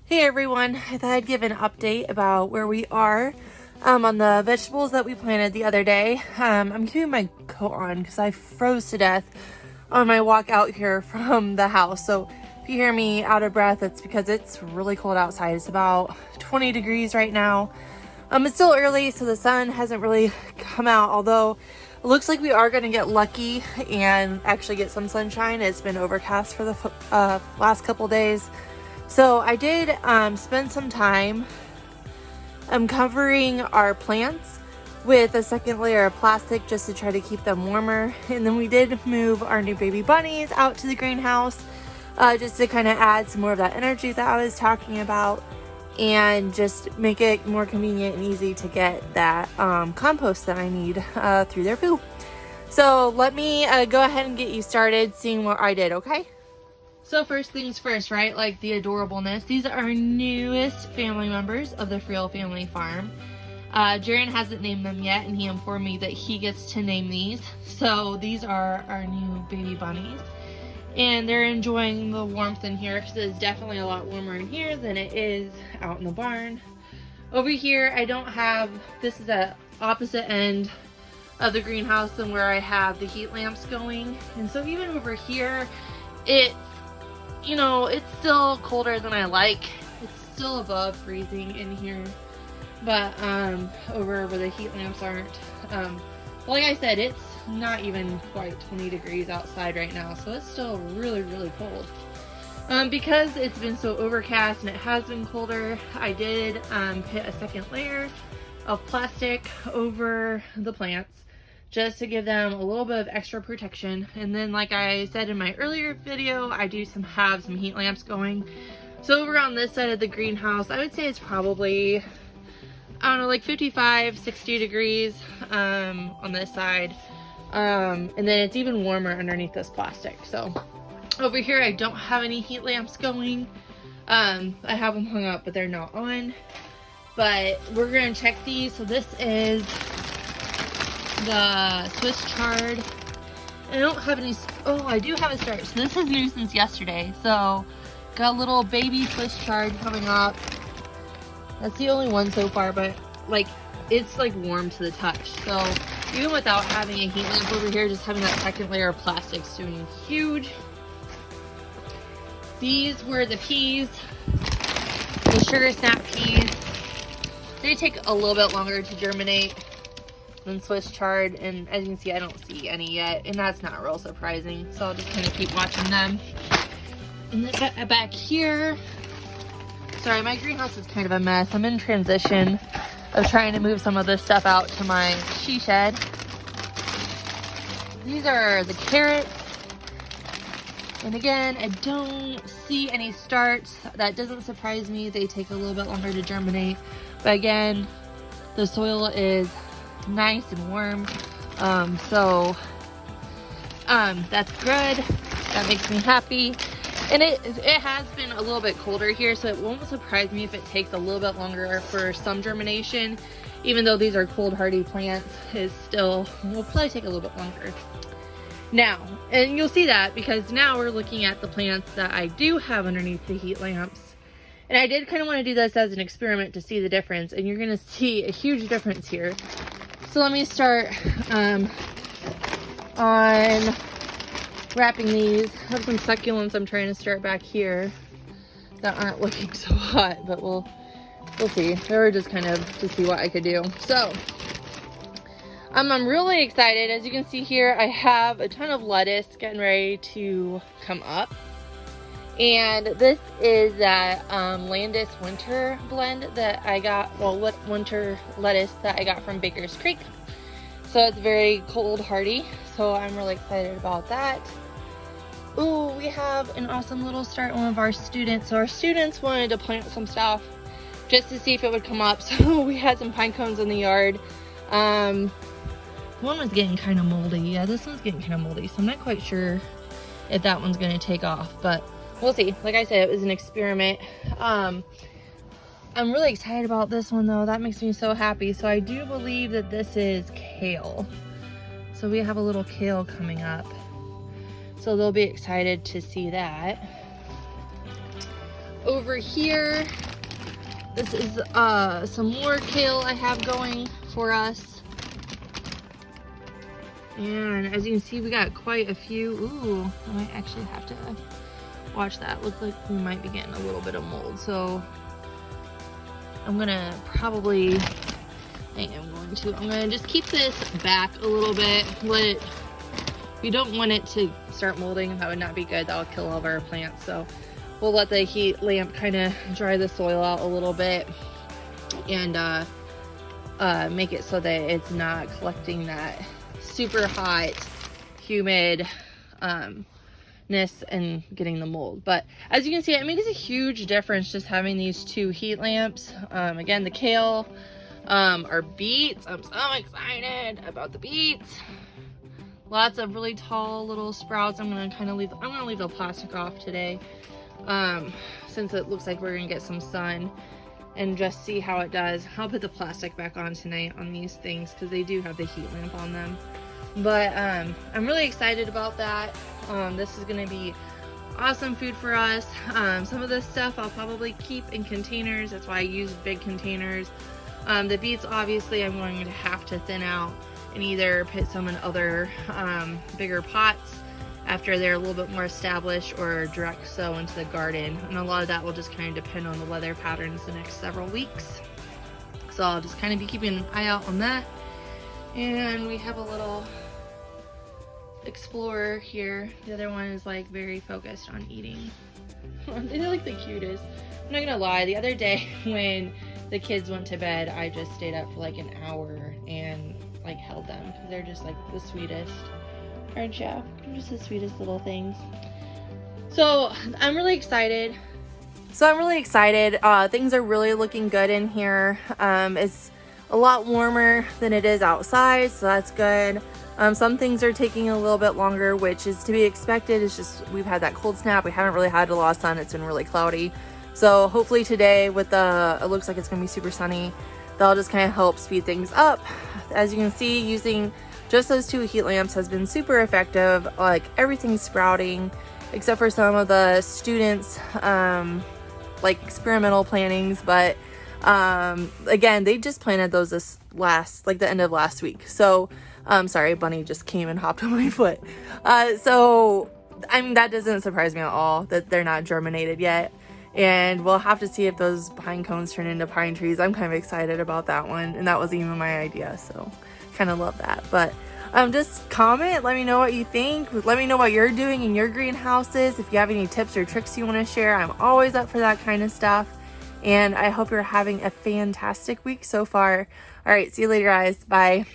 Hey everyone, I thought I'd give an update about where we are on the vegetables that we planted the other day. I'm keeping my coat on because I froze to death on my walk out here from the house. So if you hear me out of breath, it's because it's really cold outside. It's about 20 degrees right now. It's still early, so the sun hasn't really come out, although it looks like we are going to get lucky and actually get some sunshine. It's been overcast for the last couple days. So I did spend some time covering our plants with a second layer of plastic just to try to keep them warmer. And then we did move our new baby bunnies out to the greenhouse just to kind of add some more of that energy that I was talking about and just make it more convenient and easy to get that compost that I need through their poo. So let me go ahead and get you started seeing what I did, okay? So first things first, right? Like the adorableness. These are our newest family members of the Friel family farm. Jaron hasn't named them yet, and he informed me that he gets to name these. So these are our new baby bunnies. And they're enjoying the warmth in here because it's definitely a lot warmer in here than it is out in the barn. Over here, I don't have, this is the opposite end of the greenhouse than where I have the heat lamps going. And so even over here, it's still colder than I like. It's still above freezing in here, but over where the heat lamps aren't. Like I said, it's not even quite 20 degrees outside right now, so it's still really, really cold. Because it's been so overcast and it has been colder, I did put a second layer of plastic over the plants just to give them a little bit of extra protection. And then, like I said in my earlier video, I do have some heat lamps going. So over on this side of the greenhouse, I would say it's probably, I don't know, like 55, 60 degrees on this side. And then it's even warmer underneath this plastic. So over here, I don't have any heat lamps going. I have them hung up, but they're not on. But we're gonna check these. So this is the Swiss chard. I don't have any, oh, I do have a start. So this is new since yesterday. So got a little baby Swiss chard coming up. That's the only one so far, but like it's like warm to the touch. So even without having a heat lamp over here, just having that second layer of plastic is doing huge. These were the peas, the sugar snap peas. They take a little bit longer to germinate than Swiss chard, and as you can see, I don't see any yet, and that's not real surprising, so I'll just kind of keep watching them. And then back here, sorry, my greenhouse is kind of a mess. I'm in transition of trying to move some of this stuff out to my she shed. These are the carrots, and again, I don't see any starts. That doesn't surprise me. They take a little bit longer to germinate, but again, the soil is nice and warm, so that's good. That makes me happy. And it has been a little bit colder here, so it won't surprise me if it takes a little bit longer for some germination. Even though these are cold hardy plants, it still will probably take a little bit longer. Now, and you'll see that because now we're looking at the plants that I do have underneath the heat lamps. And I did kind of want to do this as an experiment to see the difference, and you're going to see a huge difference here. So let me start on wrapping these. I have some succulents I'm trying to start back here that aren't looking so hot, but we'll see. They were just kind of to see what I could do. So I'm really excited. As you can see here, I have a ton of lettuce getting ready to come up. And this is that Landis winter blend that I got, well, winter lettuce that I got from Baker's Creek. So it's very cold hardy, so I'm really excited about that. Ooh, we have an awesome little start, one of our students. So our students wanted to plant some stuff just to see if it would come up. So we had some pine cones in the yard. One was getting kind of moldy. Yeah, this one's getting kind of moldy, so I'm not quite sure if that one's going to take off, but we'll see. Like I said, it was an experiment. I'm really excited about this one though. That makes me so happy. So I do believe that this is kale. So we have a little kale coming up. So they'll be excited to see that. Over here, this is some more kale I have going for us. And as you can see, we got quite a few. Ooh, I might actually have to watch that. Looks like we might be getting a little bit of mold. So I'm gonna probably, I'm gonna just keep this back a little bit. We don't want it to start molding. That would not be good. That would kill all of our plants. So we'll let the heat lamp kind of dry the soil out a little bit and make it so that it's not collecting that super hot, humid ness and getting the mold. But as you can see, it makes a huge difference just having these two heat lamps. Again, the kale, our beets. I'm so excited about the beets. Lots of really tall little sprouts. I'm gonna leave the plastic off today, since it looks like we're gonna get some sun and just see how it does. I'll put the plastic back on tonight on these things because they do have the heat lamp on them. But I'm really excited about that. This is gonna be awesome food for us. Some of this stuff I'll probably keep in containers. That's why I use big containers. The beets, obviously, I'm going to have to thin out and either put some in other bigger pots after they're a little bit more established, or direct sow into the garden. And a lot of that will just kind of depend on the weather patterns the next several weeks. So I'll just kind of be keeping an eye out on that. And we have a little explorer here. The other one is like very focused on eating. They're like the cutest. I'm not gonna lie, the other day when the kids went to bed, I just stayed up for like an hour and like held them because they're just like the sweetest. Aren't you? They're just the sweetest little things. So I'm really excited. Things are really looking good in here. It's a lot warmer than it is outside, so that's good. Some things are taking a little bit longer, which is to be expected. It's just we've had that cold snap. We haven't really had a lot of sun. It's been really cloudy. So hopefully today with it looks like it's gonna be super sunny. That'll just kind of help speed things up. As you can see, using just those two heat lamps has been super effective. Like everything's sprouting except for some of the students like experimental plantings, but again, they just planted those the end of last week. So sorry, Bunny just came and hopped on my foot. So I mean, that doesn't surprise me at all that they're not germinated yet. And we'll have to see if those pine cones turn into pine trees. I'm kind of excited about that one, and that was even my idea, so kind of love that. But just comment, let me know what you think. Let me know what you're doing in your greenhouses. If you have any tips or tricks you want to share, I'm always up for that kind of stuff. And I hope you're having a fantastic week so far. All right, see you later, guys. Bye.